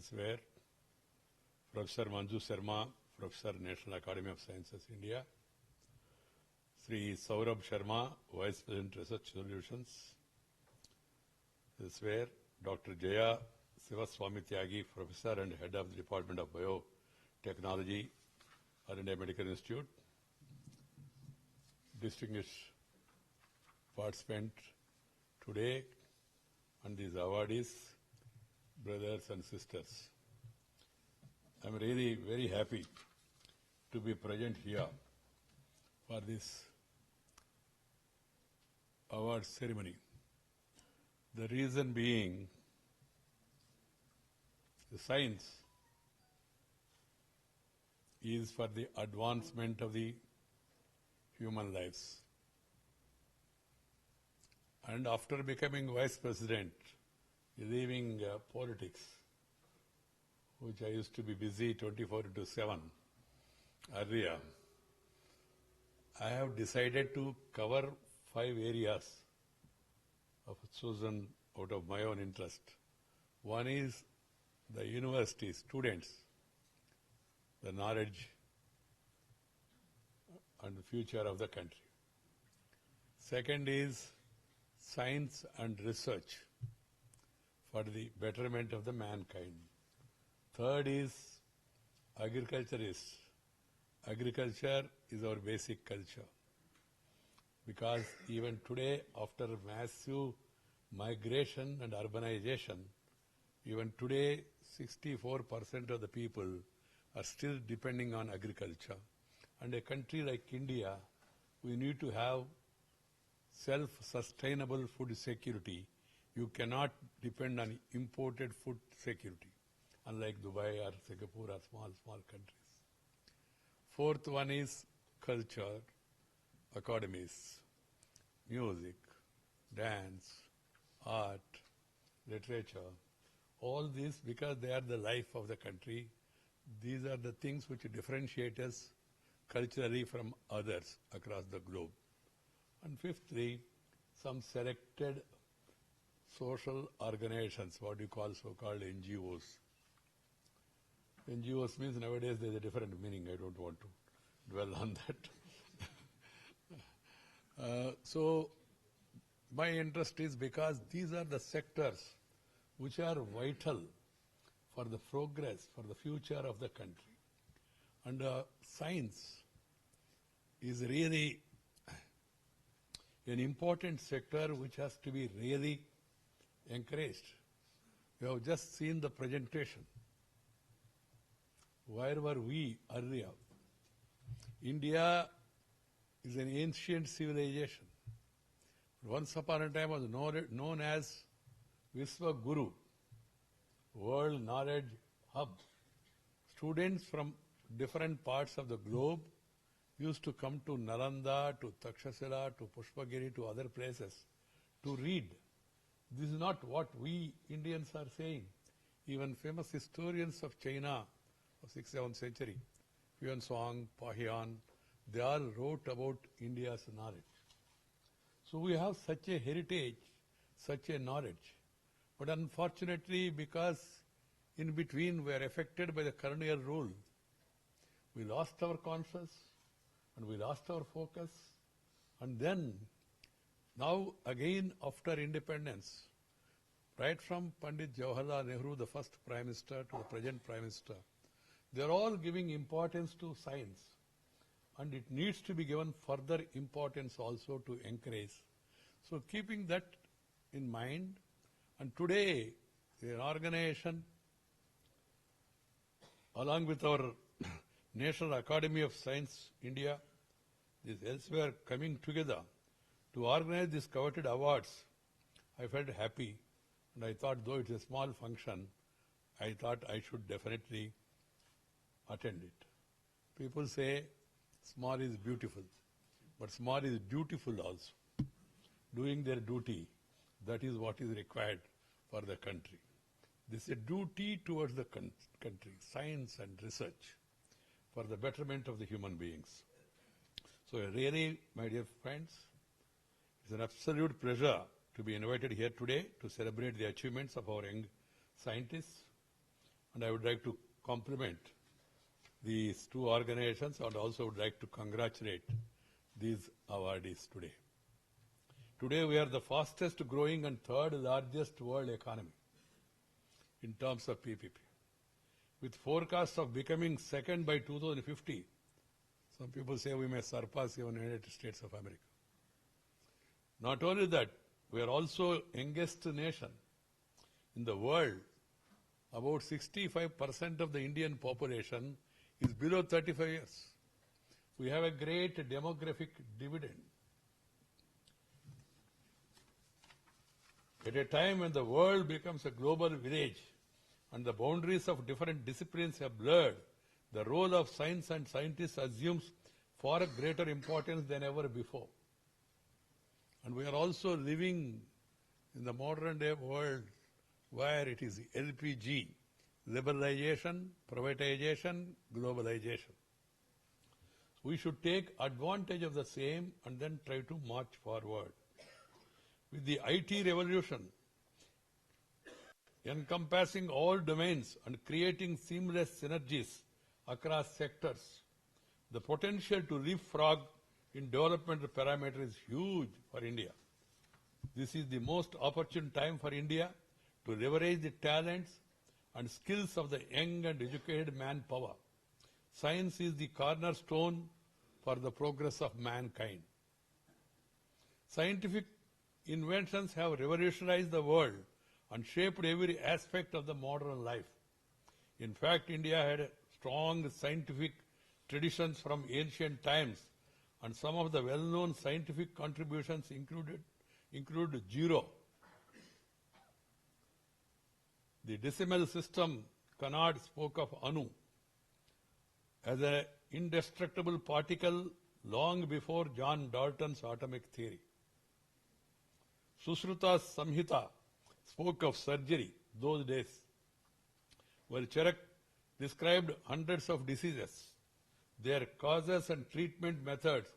Elsevier, Professor Manju Sharma, Professor, National Academy of Sciences, India, Sri Saurabh Sharma, Vice President, Research Solutions, Elsevier, Dr. Jaya Sivaswamy Tyagi, Professor and Head of the Department of Biotechnology, R&D Medical Institute, distinguished participant today, and these awardees, brothers and sisters. I am really very happy to be present here for this award ceremony. The reason being, the science is for the advancement of the human lives. And after becoming Vice President, leaving politics, which I used to be busy 24/7 earlier, I have decided to cover 5 areas of chosen out of my own interest. One is the university students, the knowledge and the future of the country. Second is science and research for the betterment of the mankind. Third is agriculturists. Agriculture is our basic culture. Because even today, after massive migration and urbanization, even today 64% of the people are still depending on agriculture. And a country like India, we need to have self-sustainable food security. You cannot depend on imported food security, unlike Dubai or Singapore or small countries. Fourth one is culture, academies, music, dance, art, literature, all these because they are the life of the country. These are the things which differentiate us culturally from others across the globe. And fifthly, some selected social organizations, what you call so-called NGOs. NGOs means nowadays there is a different meaning. I don't want to dwell on that. So my interest is because these are the sectors which are vital for the progress, for the future of the country. And science is really an important sector which has to be really encouraged. You have just seen the presentation. Where were we earlier? India is an ancient civilization. Once upon a time was known as Visva Guru, World Knowledge Hub. Students from different parts of the globe used to come to Nalanda, to Takshashila, to Pushpagiri, to other places to read. This is not what we Indians are saying. Even famous historians of China of 6th, 7th century, Xuanzang, Pahian, they all wrote about India's knowledge. So we have such a heritage, such a knowledge. But unfortunately, because in between we are affected by the colonial rule, we lost our conscience and we lost our focus. And then, now again after independence, right from Pandit Jawaharlal Nehru, the first Prime Minister, to the present Prime Minister, they are all giving importance to science. And it needs to be given further importance also to encourage. So keeping that in mind, and today an organization along with our National Academy of Science India, this Elsevier coming together to organize these coveted awards, I felt happy, and I thought though it's a small function, I thought I should definitely attend it. People say small is beautiful, but small is dutiful also. Doing their duty, that is what is required for the country. This is a duty towards the country, science and research for the betterment of the human beings. So really, my dear friends, it's an absolute pleasure to be invited here today to celebrate the achievements of our young scientists And I would like to compliment these two organizations and also would like to congratulate these awardees today. Today we are the fastest growing and third largest world economy in terms of PPP, with forecasts of becoming second by 2050. Some people say we may surpass even the United States of America. Not only that, we are also youngest nation in the world. About 65% of the Indian population is below 35 years. We have a great demographic dividend. At a time when the world becomes a global village and the boundaries of different disciplines have blurred, the role of science and scientists assumes far greater importance than ever before. And we are also living in the modern day world where it is LPG, liberalization, privatization, globalization. We should take advantage of the same and then try to march forward. With the IT revolution encompassing all domains and creating seamless synergies across sectors, the potential to leapfrog in development parameter is huge for India. This is the most opportune time for India to leverage the talents and skills of the young and educated manpower. Science is the cornerstone for the progress of mankind. Scientific inventions have revolutionized the world and shaped every aspect of the modern life. In fact, India had strong scientific traditions from ancient times, and some of the well-known scientific contributions include zero. The decimal system, Kanad spoke of Anu as an indestructible particle long before John Dalton's atomic theory. Susruta Samhita spoke of surgery those days, while Charak described hundreds of diseases, their causes and treatment methods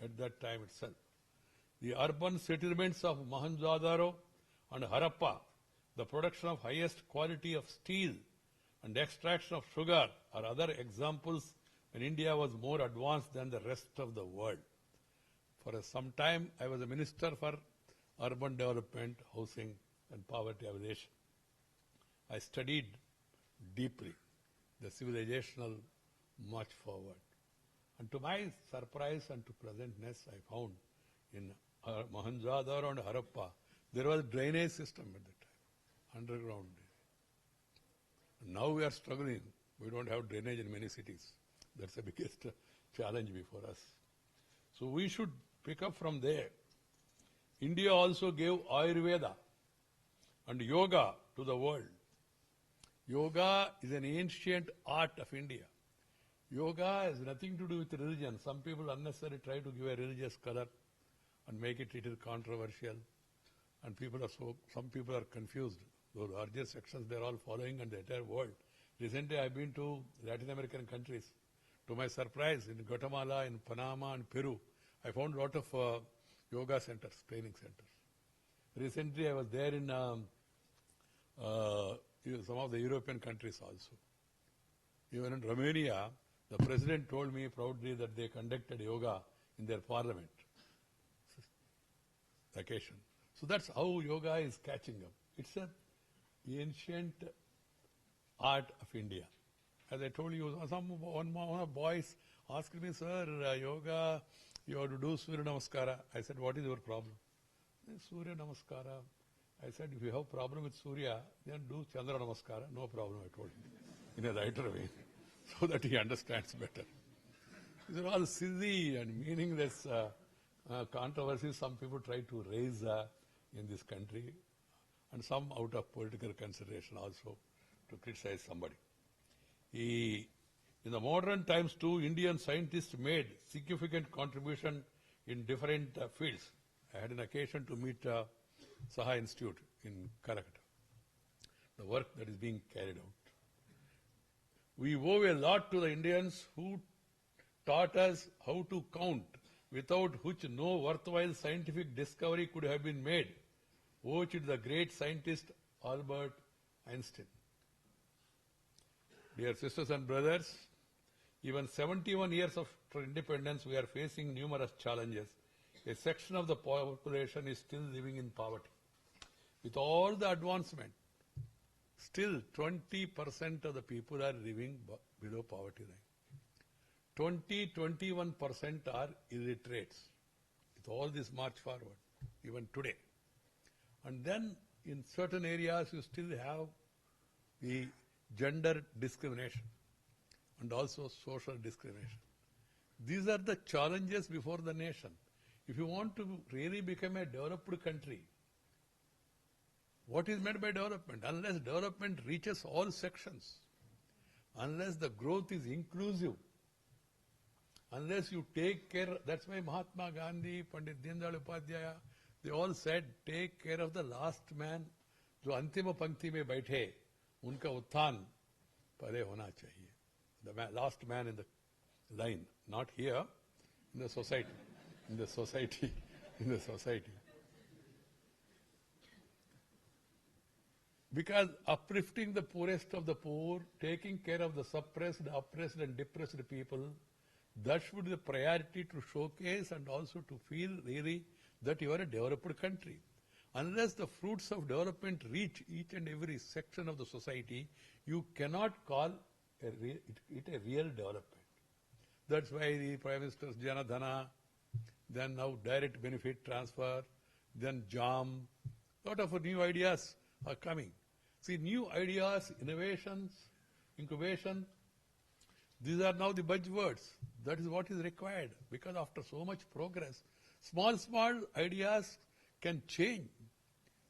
at that time itself. The urban settlements of Mohenjo-daro and Harappa, the production of highest quality of steel and extraction of sugar are other examples when India was more advanced than the rest of the world. For some time, I was a minister for urban development, housing and poverty alleviation. I studied deeply the civilizational march forward. And to my surprise and to pleasantness, I found in Mohenjo-daro and Harappa, there was a drainage system at the time, underground. And now we are struggling. We don't have drainage in many cities. That's the biggest challenge before us. So we should pick up from there. India also gave Ayurveda and yoga to the world. Yoga is an ancient art of India. Yoga has nothing to do with religion. Some people unnecessarily try to give a religious color and make it little controversial. And some people are confused. Those larger sections they are all following and the entire world. Recently I have been to Latin American countries. To my surprise, in Guatemala, in Panama and Peru, I found a lot of yoga centers, training centers. Recently I was there in some of the European countries also. Even in Romania, the president told me proudly that they conducted yoga in their parliament occasion. So that's how yoga is catching up. It's an ancient art of India. As I told you, one of the boys asked me, sir, yoga, you have to do Surya Namaskara. I said, what is your problem? Surya Namaskara. I said, if you have problem with Surya, then do Chandra Namaskara. No problem, I told him, in a lighter way, so that he understands better. These are all silly and meaningless controversies some people try to raise in this country, and some out of political consideration also to criticize somebody. In the modern times too, Indian scientists made significant contribution in different fields. I had an occasion to meet Saha Institute in Calcutta, the work that is being carried out. We owe a lot to the Indians who taught us how to count, without which no worthwhile scientific discovery could have been made. Owe it to the great scientist Albert Einstein. Dear sisters and brothers, even 71 years of independence, we are facing numerous challenges. A section of the population is still living in poverty. With all the advancement, still 20% of the people are living below poverty line. 21% are illiterates. With all this march forward, even today. And then in certain areas you still have the gender discrimination and also social discrimination. These are the challenges before the nation. If you want to really become a developed country, what is meant by development? Unless development reaches all sections, unless the growth is inclusive, unless you take care, that's why Mahatma Gandhi, Pandit Deendayal Upadhyaya, they all said, take care of the last man, जो अंतिम पंक्ति में बैठे, उनका उत्थान पहले होना चाहिए. The last man in the line, not here, in the society, in the society, in the society. Because uplifting the poorest of the poor, taking care of the suppressed, oppressed and depressed people, that should be the priority to showcase and also to feel really that you are a developed country. Unless the fruits of development reach each and every section of the society, you cannot call it a real development. That's why the Prime Minister's Jana Dhana, then now direct benefit transfer, then JAM, lot of new ideas are coming. See, new ideas, innovations, incubation, these are now the buzzwords. That is what is required, because after so much progress, small ideas can change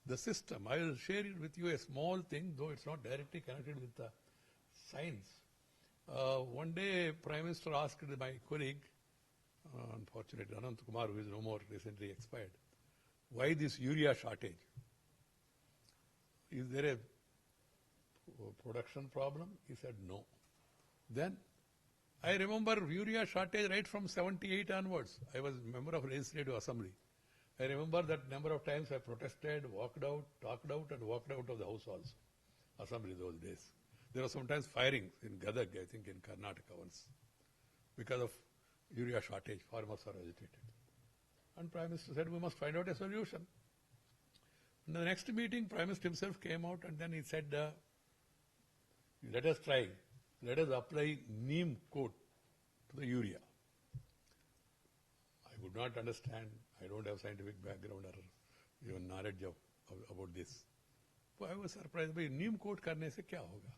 the system. I will share it with you a small thing, though it's not directly connected with the science. One day, Prime Minister asked my colleague, unfortunately, Anant Kumar, who is no more, recently expired, why this urea shortage? Is there a production problem? He said no. Then I remember urea shortage right from 78 onwards. I was a member of Legislative Assembly. I remember that number of times I protested, walked out, talked out and walked out of the house also. Assembly those days. There were sometimes firings in Gadag, I think in Karnataka once. Because of urea shortage, farmers are agitated. And Prime Minister said, we must find out a solution. In the next meeting, Prime Minister himself came out and then he said, let us try. Let us apply neem coat to the urea. I would not understand. I don't have scientific background or even knowledge about this. So I was surprised by neem coat karne se kya hoga.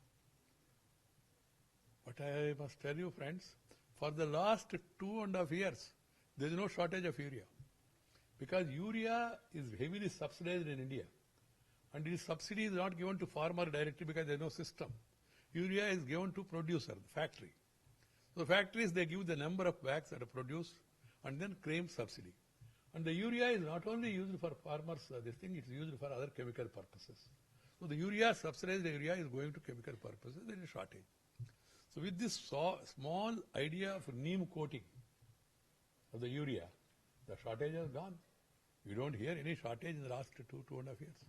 But I must tell you, friends, for the last 2.5 years, there is no shortage of urea. Because urea is heavily subsidized in India. And this subsidy is not given to farmer directly because there is no system. Urea is given to producer, the factory. So factories, they give the number of bags that are produced and then claim subsidy. And the urea is not only used for farmers, this thing, it's used for other chemical purposes. So the urea, subsidized urea is going to chemical purposes, there is a shortage. So with this small idea of neem coating of the urea, the shortage has gone. We don't hear any shortage in the last 2.5 years.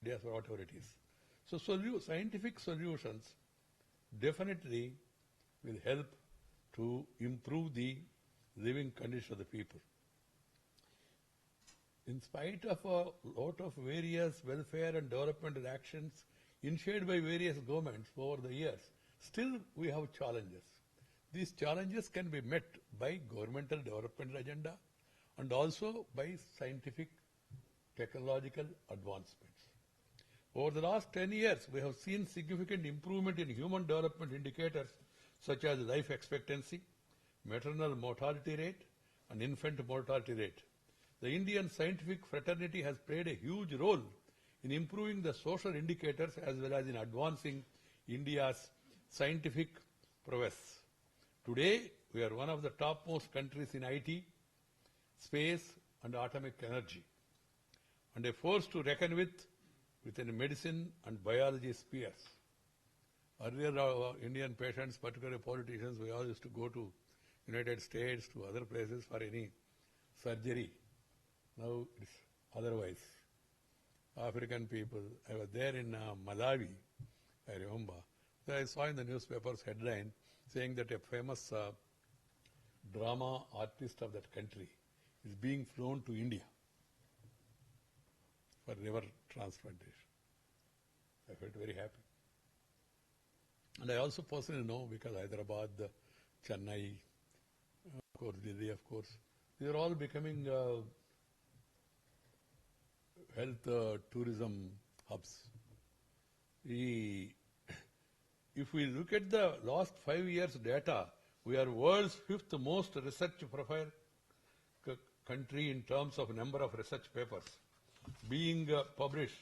Ideas or whatever it is. So scientific solutions definitely will help to improve the living condition of the people. In spite of a lot of various welfare and development actions initiated by various governments over the years, still we have challenges. These challenges can be met by governmental development agenda and also by scientific technological advancements. Over the last 10 years, we have seen significant improvement in human development indicators such as life expectancy, maternal mortality rate, and infant mortality rate. The Indian scientific fraternity has played a huge role in improving the social indicators as well as in advancing India's scientific prowess. Today, we are one of the topmost countries in IT, space, and atomic energy, and a force to reckon with within medicine and biology spheres. Earlier, our Indian patients, particularly politicians, we all used to go to United States, to other places for any surgery. Now it's otherwise. African people. I was there in Malawi, I remember. So I saw in the newspapers headline saying that a famous drama artist of that country is being flown to India for liver transplantation. I felt very happy. And I also personally know, because Hyderabad, Chennai, of course, Delhi, of course, these are all becoming health tourism hubs. If we look at the last 5 years data, we are world's 5th most research profile country in terms of number of research papers being published,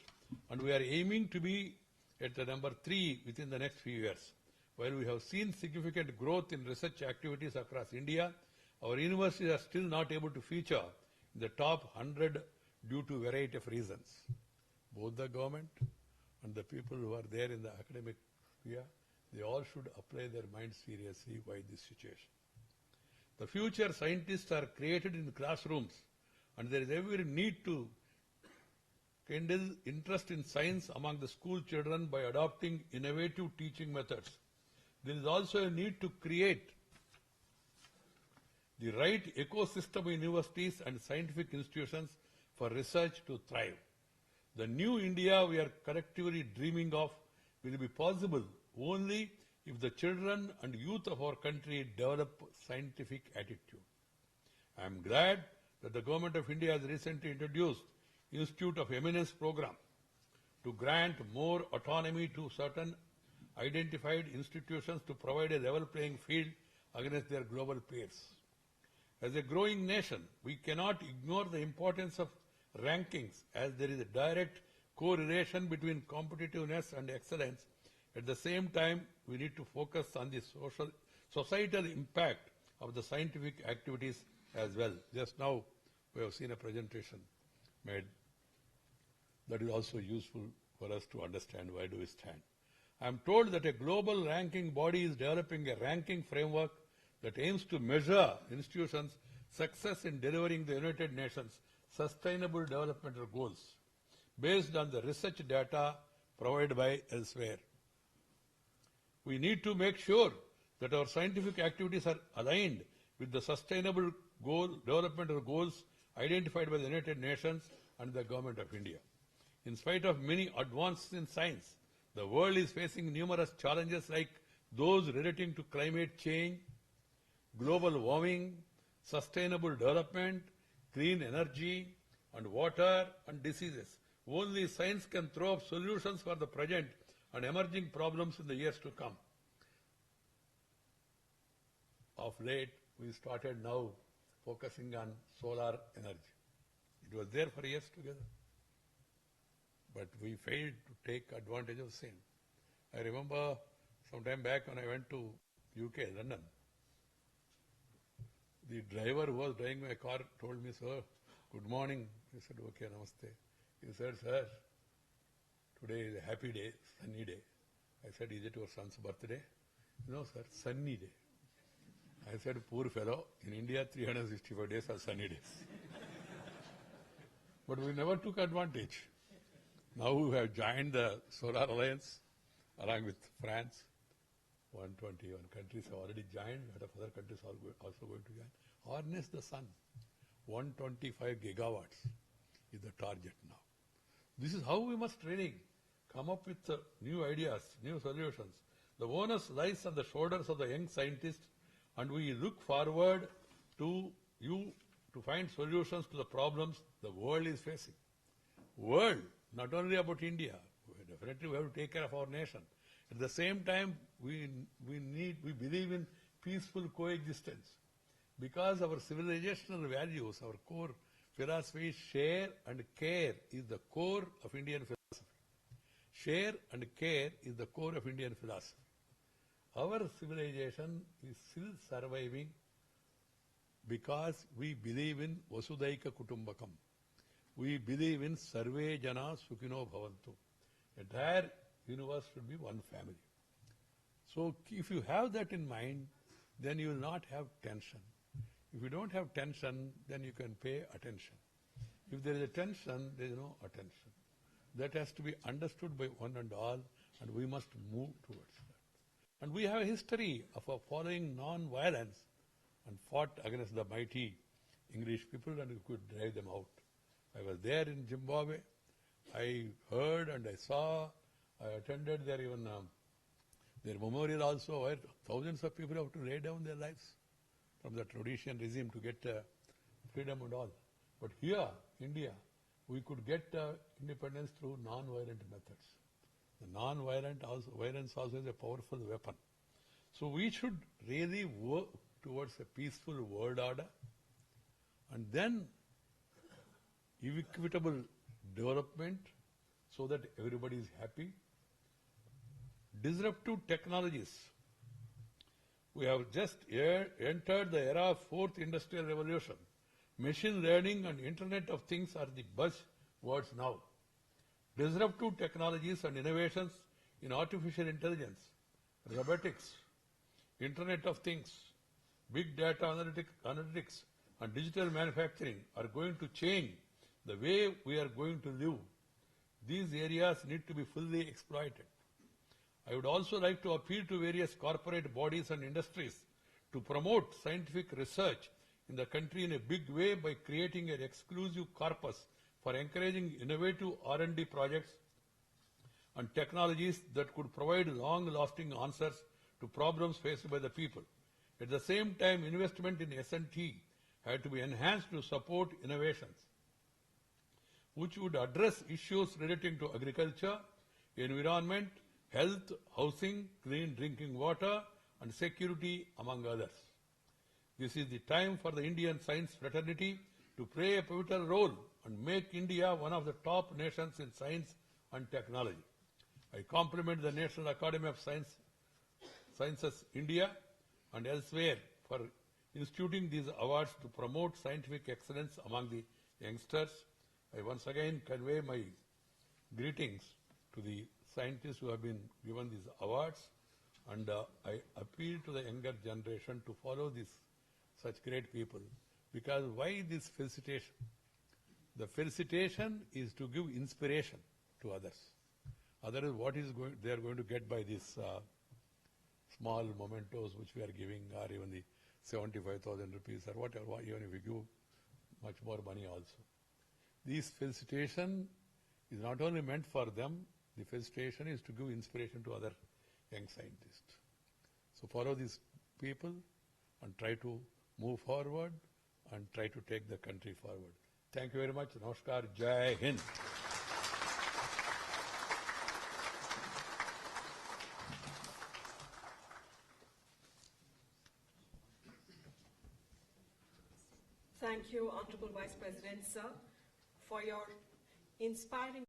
and we are aiming to be at the number 3 within the next few years. While we have seen significant growth in research activities across India, our universities are still not able to feature in the top 100 due to a variety of reasons. Both the government and the people who are there in the academic sphere, they all should apply their minds seriously why this situation. The future scientists are created in classrooms, and there is every need to kindle interest in science among the school children by adopting innovative teaching methods. There is also a need to create the right ecosystem of universities and scientific institutions for research to thrive. The new India we are collectively dreaming of will be possible only if the children and youth of our country develop scientific attitude. I am glad that the Government of India has recently introduced Institute of Eminence program to grant more autonomy to certain identified institutions to provide a level playing field against their global peers. As a growing nation, we cannot ignore the importance of rankings, as there is a direct correlation between competitiveness and excellence. At the same time, we need to focus on the societal impact of the scientific activities as well. Just now, we have seen a presentation made that is also useful for us to understand where do we stand. I am told that a global ranking body is developing a ranking framework that aims to measure institutions' success in delivering the United Nations Sustainable Developmental Goals based on the research data provided by Elsevier. We need to make sure that our scientific activities are aligned with the Sustainable Developmental Goals identified by the United Nations and the Government of India. In spite of many advances in science, the world is facing numerous challenges like those relating to climate change, global warming, sustainable development, clean energy, and water and diseases. Only science can throw up solutions for the present and emerging problems in the years to come. Of late, we started now focusing on solar energy. It was there for years together, but we failed to take advantage of the same. I remember some time back when I went to UK, London, the driver who was driving my car told me, "Sir, good morning." I said, "Okay, namaste." He said, "Sir, today is a happy day, sunny day." I said, "Is it your son's birthday?" "No, sir, sunny day." I said, "Poor fellow, in India 365 days are sunny days." But we never took advantage. Now we have joined the Solar Alliance along with France. 121 countries have already joined. A lot of other countries are also going to join. Harness the sun. 125 gigawatts is the target now. This is how we must really come up with new ideas, new solutions. The onus lies on the shoulders of the young scientists, and we look forward to you to find solutions to the problems the world is facing. World, not only about India. Definitely we have to take care of our nation. At the same time, we believe in peaceful coexistence. Because our civilizational values, our core philosophy, share and care is the core of Indian philosophy. Share and care is the core of Indian philosophy. Our civilization is still surviving because we believe in Vasudaika Kutumbakam. We believe in Sarve Jana Sukhino Bhavantu. Entire universe should be one family. So if you have that in mind, then you will not have tension. If you don't have tension, then you can pay attention. If there is a tension, there is no attention. that has to be understood by one and all, and we must move towards that. And we have a history of following non-violence and fought against the mighty English people, and we could drive them out. I was there in Zimbabwe. I heard and I saw. I attended their memorial also, where thousands of people have to lay down their lives from the Rhodesian regime to get freedom and all. But here, India, we could get independence through non-violent methods. The violence also is a powerful weapon. So we should really work towards a peaceful world order, and then equitable development so that everybody is happy. Disruptive technologies. We have just entered the era of fourth industrial revolution. Machine learning and Internet of Things are the buzzwords now. Disruptive technologies and innovations in artificial intelligence, robotics, Internet of Things, big data analytics, and digital manufacturing are going to change the way we are going to live. These areas need to be fully exploited. I would also like to appeal to various corporate bodies and industries to promote scientific research in the country in a big way by creating an exclusive corpus for encouraging innovative R&D projects and technologies that could provide long-lasting answers to problems faced by the people. At the same time, investment in S&T had to be enhanced to support innovations which would address issues relating to agriculture, environment, health, housing, clean drinking water, and security, among others. This is the time for the Indian science fraternity to play a pivotal role and make India one of the top nations in science and technology. I compliment the National Academy of Sciences India and elsewhere for instituting these awards to promote scientific excellence among the youngsters. I once again convey my greetings to the scientists who have been given these awards, and I appeal to the younger generation to follow such great people. Because why this felicitation? The felicitation is to give inspiration to others. Otherwise, what is they are going to get by these small mementos which we are giving, or even the 75,000 rupees or whatever, even if we give much more money also. This felicitation is not only meant for them, the felicitation is to give inspiration to other young scientists. So follow these people and try to move forward and try to take the country forward. Thank you very much. Namaskar. Jai Hind. Thank you, Honorable Vice President, sir, for your inspiring